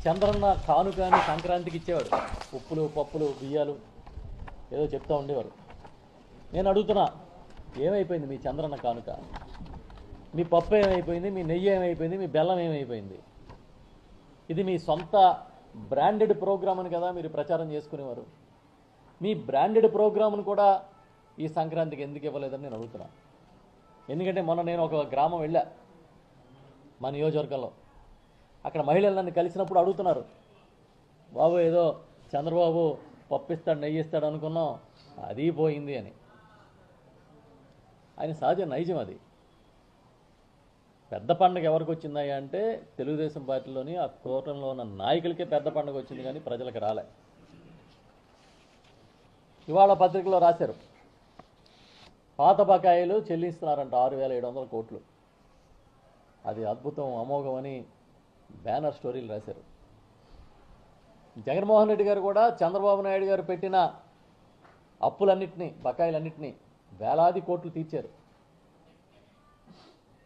చంద్రన్న కానుక అని సంక్రాంతికి ఇచ్చేవాడు. ఉప్పులు పప్పులు బియ్యాలు ఏదో చెప్తూ ఉండేవారు. నేను అడుగుతున్నా, ఏమైపోయింది మీ చంద్రన్న కానుక? మీ పప్పు ఏమైపోయింది? మీ నెయ్యి ఏమైపోయింది? మీ బెల్లం ఏమైపోయింది? ఇది మీ సొంత బ్రాండెడ్ ప్రోగ్రామ్ అని కదా మీరు ప్రచారం చేసుకునేవారు. మీ బ్రాండెడ్ ప్రోగ్రామ్ను కూడా ఈ సంక్రాంతికి ఎందుకు ఇవ్వలేదని నేను అడుగుతున్నా. ఎందుకంటే మొన్న నేను ఒక గ్రామం వెళ్ళా మా నియోజకవర్గంలో. అక్కడ మహిళలు నన్ను కలిసినప్పుడు అడుగుతున్నారు, బాబు ఏదో చంద్రబాబు పప్పిస్తాడు నెయ్యి ఇస్తాడు అనుకున్నాం, అది పోయింది అని. ఆయన సహజ నైజం అది. పెద్ద పండుగ ఎవరికి వచ్చిందయ్యా అంటే తెలుగుదేశం పార్టీలోని ఆ కూటమిలో ఉన్న నాయకులకే పెద్ద పండుగ వచ్చింది, కానీ ప్రజలకు రాలే. ఇవాళ పత్రికలో రాశారు, పాత బకాయిలు చెల్లిస్తున్నారంట 6,700 కోట్లు. అది అద్భుతం, అమోఘం అని బ్యానర్ స్టోరీలు రాశారు. జగన్మోహన్ రెడ్డి గారు కూడా చంద్రబాబు నాయుడు గారు పెట్టిన అప్పులన్నింటినీ, బకాయిలన్నింటినీ వేలాది కోట్లు తీర్చారు.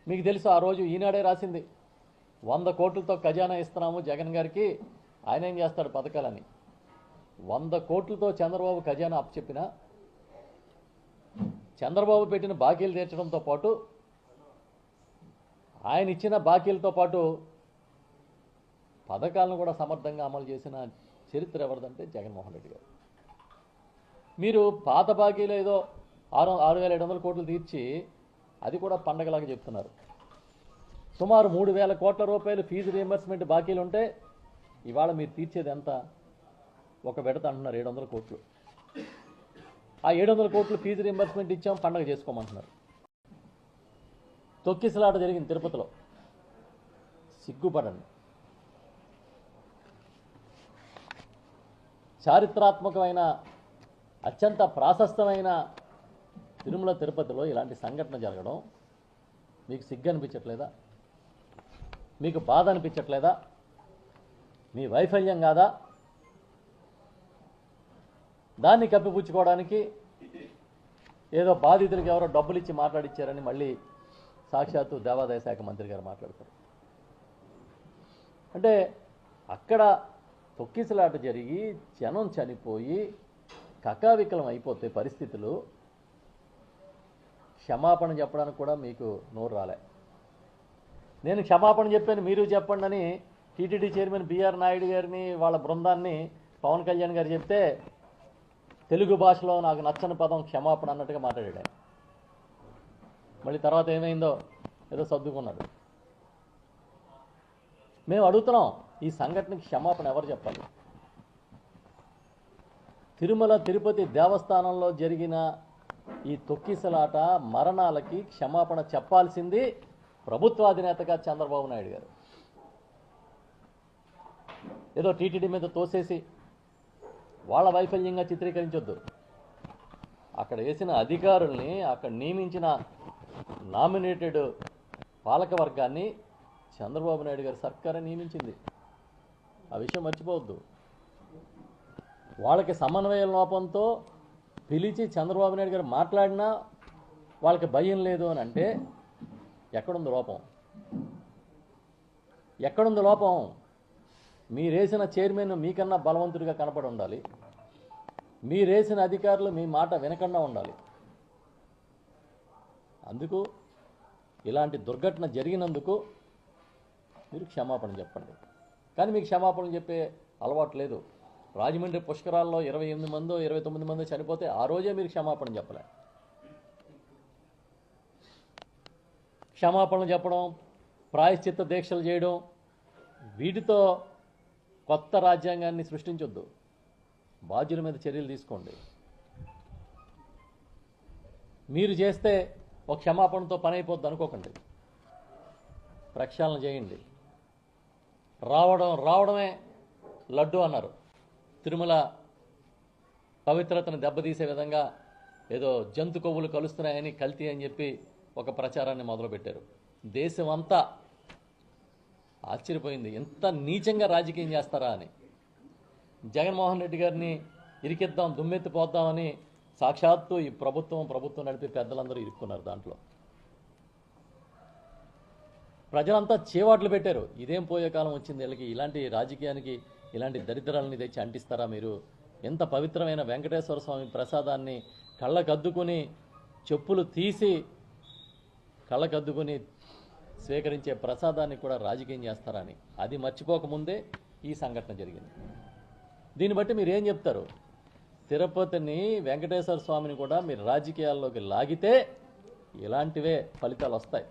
మీకు తెలుసు, ఆ రోజు ఈనాడే రాసింది 100 కోట్లతో ఖజానా ఇస్తున్నాము జగన్ గారికి, ఆయన ఏం చేస్తాడు పథకాలని. 100 కోట్లతో చంద్రబాబు ఖజానా అప్పచెప్పినా చంద్రబాబు పెట్టిన బాకీలు తీర్చడంతో పాటు ఆయన ఇచ్చిన బాకీలతో పాటు పథకాలను కూడా సమర్థంగా అమలు చేసిన చరిత్ర ఎవరిదంటే జగన్మోహన్ రెడ్డి గారు. మీరు పాత బాకీలు ఏదో 6,700 కోట్లు తీర్చి అది కూడా పండగలాగా చెప్తున్నారు. సుమారు 3,000 కోట్ల రూపాయలు ఫీజు రీయింబర్స్మెంట్ బాకీలు ఉంటే ఇవాళ మీరు తీర్చేది ఎంత? ఒక విడత అంటున్నారు 700 కోట్లు. ఆ 700 కోట్లు ఫీజు రీయింబర్స్మెంట్ ఇచ్చాం, పండగ చేసుకోమంటున్నారు. తొక్కిసలాట జరిగింది తిరుపతిలో, సిగ్గుపడండి. చారిత్రాత్మకమైన అత్యంత ప్రాశస్తమైన తిరుమల తిరుపతిలో ఇలాంటి సంఘటన జరగడం మీకు సిగ్గు అనిపించట్లేదా? మీకు బాధ అనిపించట్లేదా? మీ వైఫల్యం కాదా? దాన్ని కప్పిపుచ్చుకోవడానికి ఏదో బాధితులకు ఎవరో డబ్బులు ఇచ్చి మాట్లాడిచ్చారని మళ్ళీ సాక్షాత్తు దేవాదాయ శాఖ మంత్రి గారు మాట్లాడతారు. అంటే అక్కడ తొక్కిసలాట జరిగి జనం చనిపోయి కకావికలం అయిపోతే పరిస్థితులు, క్షమాపణ చెప్పడానికి కూడా మీకు నోరు రాలే. నేను క్షమాపణ చెప్పాను మీరు చెప్పండి అని టీటీడీ చైర్మన్ బిఆర్ నాయుడు గారిని వాళ్ళ బృందాన్ని పవన్ కళ్యాణ్ గారు చెప్తే తెలుగు భాషలో నాకు నచ్చని పదం క్షమాపణ అన్నట్టుగా మాట్లాడాడు ఆయన. మళ్ళీ తర్వాత ఏమైందో ఏదో సర్దుకున్నాడు. మేము అడుగుతున్నాం, ఈ సంఘటనకి క్షమాపణ ఎవరు చెప్పాలి? తిరుమల తిరుపతి దేవస్థానంలో జరిగిన ఈ తొక్కిసలాట మరణాలకి క్షమాపణ చెప్పాల్సింది ప్రభుత్వాధినేతగా చంద్రబాబు నాయుడు గారు. ఏదో టీటీడీ మీద తోసేసి వాళ్ళ వైఫల్యంగా చిత్రీకరించొద్దు. అక్కడ వేసిన అధికారుల్ని, అక్కడ నియమించిన నామినేటెడ్ పాలక వర్గాన్ని చంద్రబాబు నాయుడు గారి సర్కారే నియమించింది. ఆ విషయం మర్చిపోవద్దు. వాళ్ళకి సమన్వయ లోపంతో పిలిచి చంద్రబాబు నాయుడు గారు మాట్లాడినా వాళ్ళకి భయం లేదు అని అంటే ఎక్కడుంది లోపం? ఎక్కడుంది లోపం? మీరేసిన చైర్మన్ మీకన్నా బలవంతుడిగా కనపడి ఉండాలి. మీరేసిన అధికారులు మీ మాట వినకుండా ఉండాలి. అందుకు ఇలాంటి దుర్ఘటన జరిగినందుకు మీరు క్షమాపణ చెప్పండి. కానీ మీకు క్షమాపణ చెప్పే అలవాటు లేదు. రాజమండ్రి పుష్కరాల్లో 28 మందో 29 మందో చనిపోతే ఆ రోజే మీరు క్షమాపణ చెప్పలే. క్షమాపణలు చెప్పడం, ప్రాయశ్చిత్త దీక్షలు చేయడం, వీటితో కొత్త రాజ్యాంగాన్ని సృష్టించొద్దు. బాధ్యుల మీద చర్యలు తీసుకోండి. మీరు చేస్తే ఒక క్షమాపణతో పని అయిపోద్ది అనుకోకండి. ప్రక్షాళన చేయండి. రావడమే లడ్డు అన్నారు. తిరుమల పవిత్రతను దెబ్బతీసే విధంగా ఏదో జంతు కొవ్వులు కలుస్తున్నాయని, కల్తీ అని చెప్పి ఒక ప్రచారాన్ని మొదలుపెట్టారు. దేశం అంతా ఆశ్చర్యపోయింది, ఎంత నీచంగా రాజకీయం చేస్తారా అని. జగన్మోహన్ రెడ్డి గారిని ఇరికిద్దాం, దుమ్మెత్తిపోద్దామని సాక్షాత్తు ఈ ప్రభుత్వం నడిపే పెద్దలందరూ ఇరుక్కున్నారు దాంట్లో. ప్రజలంతా చేవాట్లు పెట్టారు. ఇదేం పోయే కాలం వచ్చింది వీళ్ళకి, ఇలాంటి రాజకీయానికి ఇలాంటి దరిద్రాలని తెచ్చి అంటిస్తారా మీరు? ఎంత పవిత్రమైన వెంకటేశ్వర స్వామి ప్రసాదాన్ని కళ్ళకద్దుకుని చెప్పులు తీసి కళ్ళకద్దుకుని స్వీకరించే ప్రసాదాన్ని కూడా రాజకీయం చేస్తారని అది మర్చిపోకముందే ఈ సంఘటన జరిగింది. దీన్ని బట్టి మీరు ఏం చెప్తారు? తిరుపతిని వెంకటేశ్వర స్వామిని కూడా మీరు రాజకీయాల్లోకి లాగితే ఇలాంటివే ఫలితాలు వస్తాయి.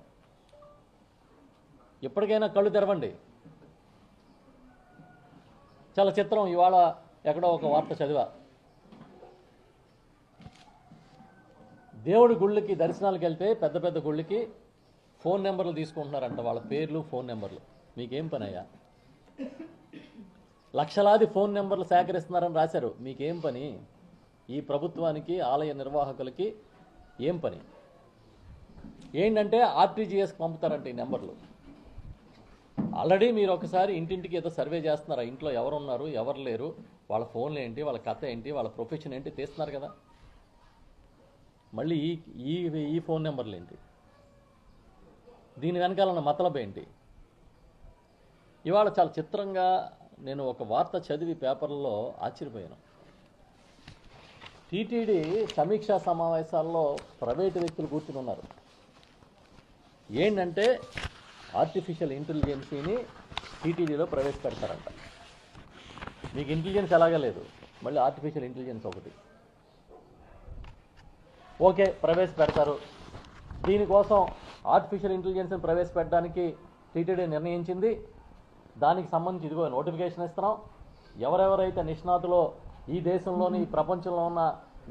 ఎప్పటికైనా కళ్ళు తెరవండి. చాలా చిత్రం, ఇవాళ ఎక్కడో ఒక వార్త చదివా, దేవుడి గుళ్ళకి దర్శనాలకు వెళ్తే పెద్ద పెద్ద గుళ్ళకి ఫోన్ నెంబర్లు తీసుకుంటున్నారంట, వాళ్ళ పేర్లు ఫోన్ నెంబర్లు. మీకేం పని అయ్యా? లక్షలాది ఫోన్ నెంబర్లు సేకరిస్తున్నారని రాశారు. మీకేం పని? ఈ ప్రభుత్వానికి ఆలయ నిర్వాహకులకి ఏం పని? ఏంటంటే ఆర్టీజీఎస్కి పంపుతారంట ఈ నెంబర్లు. ఆల్రెడీ మీరు ఒకసారి ఇంటింటికి ఏదో సర్వే చేస్తున్నారా, ఇంట్లో ఎవరు ఉన్నారు ఎవరు లేరు, వాళ్ళ ఫోన్లు ఏంటి, వాళ్ళ కథ ఏంటి, వాళ్ళ ప్రొఫెషన్ ఏంటి తీస్తున్నారు కదా. మళ్ళీ ఈ ఫోన్ నెంబర్లు ఏంటి? దీని వెనకాలన్న మతలబ్ ఏంటి? ఇవాళ చాలా చిత్రంగా నేను ఒక వార్త చదివి పేపర్లలో ఆశ్చర్యపోయాను. టీటీడీ సమీక్షా సమావేశాల్లో ప్రైవేటు వ్యక్తులు కూర్చుని ఉన్నారు. ఏంటంటే ఆర్టిఫిషియల్ ఇంటెలిజెన్సీని టీటీడీలో ప్రవేశపెడతారంట. మీకు ఇంటెలిజెన్స్ ఎలాగా లేదు, మళ్ళీ ఆర్టిఫిషియల్ ఇంటెలిజెన్స్ ఒకటి. ఓకే, ప్రవేశపెడతారు. దీనికోసం ఆర్టిఫిషియల్ ఇంటెలిజెన్స్ని ప్రవేశపెట్టడానికి టీటీడీ నిర్ణయించింది. దానికి సంబంధించి ఇదిగో నోటిఫికేషన్ ఇస్తున్నాం. ఎవరెవరైతే నిష్ణాతులో ఈ దేశంలోని ఈ ప్రపంచంలో ఉన్న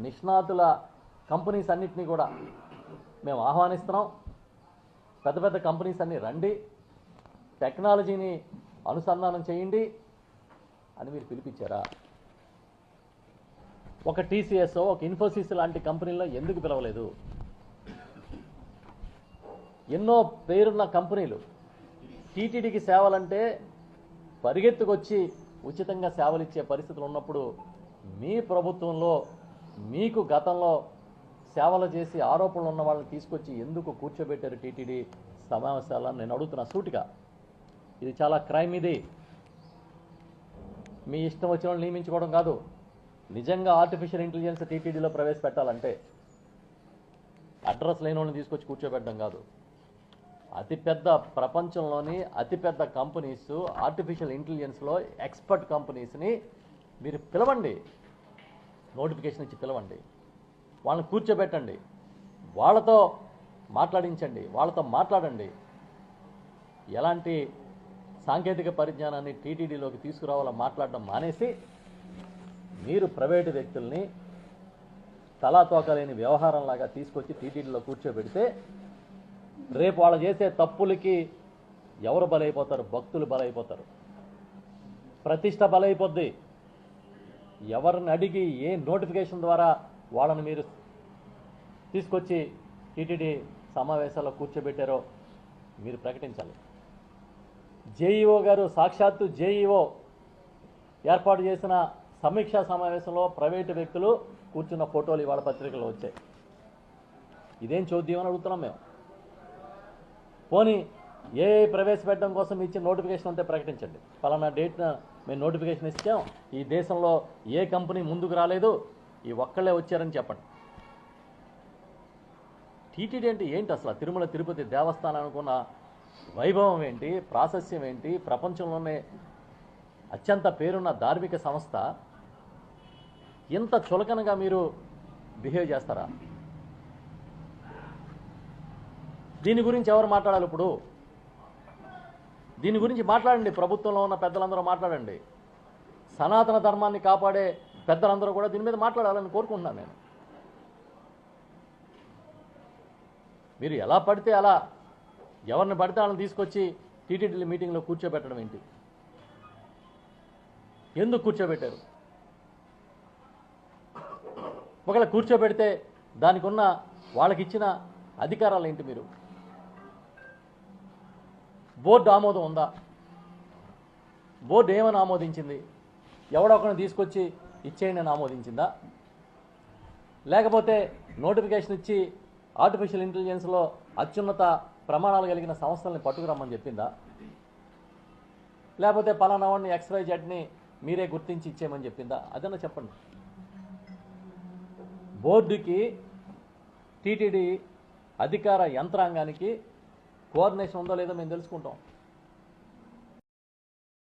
నిష్ణాతుల కంపెనీస్ అన్నిటినీ కూడా మేము ఆహ్వానిస్తున్నాం. పెద్ద పెద్ద కంపెనీస్ అన్నీ రండి, టెక్నాలజీని అనుసంధానం చేయండి అని మీరు పిలిపించారా? ఒక టీసీఎస్, ఒక ఇన్ఫోసిస్ లాంటి కంపెనీల్లో ఎందుకు పిలవలేదు? ఎన్నో పేరున్న కంపెనీలు టీటీడీకి సేవలంటే పరిగెత్తుకొచ్చి ఉచితంగా సేవలు ఇచ్చే పరిస్థితులు ఉన్నప్పుడు మీ ప్రభుత్వంలో మీకు గతంలో సేవలు చేసి ఆరోపణలు ఉన్న వాళ్ళని తీసుకొచ్చి ఎందుకు కూర్చోబెట్టారు టీటీడీ సమావేశాలను నేను అడుగుతున్నా సూటిగా. ఇది చాలా క్రైమ్. ఇది మీ ఇష్టం వచ్చిన వాళ్ళు నియమించుకోవడం కాదు. నిజంగా ఆర్టిఫిషియల్ ఇంటెలిజెన్స్ టీటీడీలో ప్రవేశపెట్టాలంటే అడ్రస్ లేని వాళ్ళని తీసుకొచ్చి కూర్చోబెట్టడం కాదు. అతిపెద్ద ప్రపంచంలోని అతిపెద్ద కంపెనీస్ ఆర్టిఫిషియల్ ఇంటెలిజెన్స్లో ఎక్స్పర్ట్ కంపెనీస్ని మీరు పిలవండి, నోటిఫికేషన్ ఇచ్చి పిలవండి, వాళ్ళని కూర్చోబెట్టండి, వాళ్ళతో మాట్లాడించండి, వాళ్ళతో మాట్లాడండి. ఎలాంటి సాంకేతిక పరిజ్ఞానాన్ని టీటీడీలోకి తీసుకురావాలో మాట్లాడడం మానేసి మీరు ప్రైవేటు వ్యక్తుల్ని తలాతోకలేని వ్యవహారంలాగా తీసుకొచ్చి టీటీడీలో కూర్చోబెడితే రేపు వాళ్ళు చేసే తప్పులకి ఎవరు బలైపోతారు? భక్తులు బలైపోతారు, ప్రతిష్ట బలైపోద్ది. ఎవరిని అడిగి ఏ నోటిఫికేషన్ ద్వారా వాళ్ళని మీరు తీసుకొచ్చి టీటీడీ సమావేశాల్లో కూర్చోబెట్టారో మీరు ప్రకటించాలి. జేఈఓ గారు, సాక్షాత్తు జేఈఓ ఏర్పాటు చేసిన సమీక్షా సమావేశంలో ప్రైవేటు వ్యక్తులు కూర్చున్న ఫోటోలు ఇవాళ పత్రికల్లో వచ్చాయి. ఇదేం చూద్దామని అడుగుతున్నాం మేము. పోనీ ఏ ప్రవేశపెట్టడం కోసం ఇచ్చిన నోటిఫికేషన్ అంతే ప్రకటించండి. ఫలానా డేట్న మేము నోటిఫికేషన్ ఇచ్చాం, ఈ దేశంలో ఏ కంపెనీ ముందుకు రాలేదు, ఈ ఒక్కళ్ళే వచ్చారని చెప్పండి. టీటీడీ అంటే ఏంటి అసలు? తిరుమల తిరుపతి దేవస్థానం అనుకున్న వైభవం ఏంటి, ప్రాశస్యం ఏంటి, ప్రపంచంలోనే అత్యంత పేరున్న ధార్మిక సంస్థ ఇంత చులకనగా మీరు బిహేవ్ చేస్తారా? దీని గురించి ఎవరు మాట్లాడాలి ఇప్పుడు? దీని గురించి మాట్లాడండి. ప్రభుత్వంలో ఉన్న పెద్దలందరూ మాట్లాడండి. సనాతన ధర్మాన్ని కాపాడే పెద్దలందరూ కూడా దీని మీద మాట్లాడాలని కోరుకుంటున్నాను నేను. మీరు ఎలా పడితే అలా ఎవరిని పడితే వాళ్ళని తీసుకొచ్చి టీటీడీ మీటింగ్లో కూర్చోబెట్టడం ఏంటి? ఎందుకు కూర్చోబెట్టారు? ఒకవేళ కూర్చోబెడితే దానికి ఉన్న వాళ్ళకి ఇచ్చిన అధికారాలు ఏంటి? మీరు బోర్డు ఆమోదం ఉందా? బోర్డు ఏమని ఆమోదించింది? ఎవడొకరిని తీసుకొచ్చి ఇచ్చేయండి అని ఆమోదించిందా? లేకపోతే నోటిఫికేషన్ ఇచ్చి ఆర్టిఫిషియల్ ఇంటెలిజెన్స్లో అత్యున్నత ప్రమాణాలు కలిగిన సంస్థల్ని పట్టుకురమ్మని చెప్పిందా? లేకపోతే పలానా వాడిని XYZని మీరే గుర్తించి ఇచ్చేయమని చెప్పిందా? అదన్నా చెప్పండి. బోర్డుకి టీటీడీ అధికార యంత్రాంగానికి కోఆర్డినేషన్ ఉందో లేదో మేము తెలుసుకుంటాం.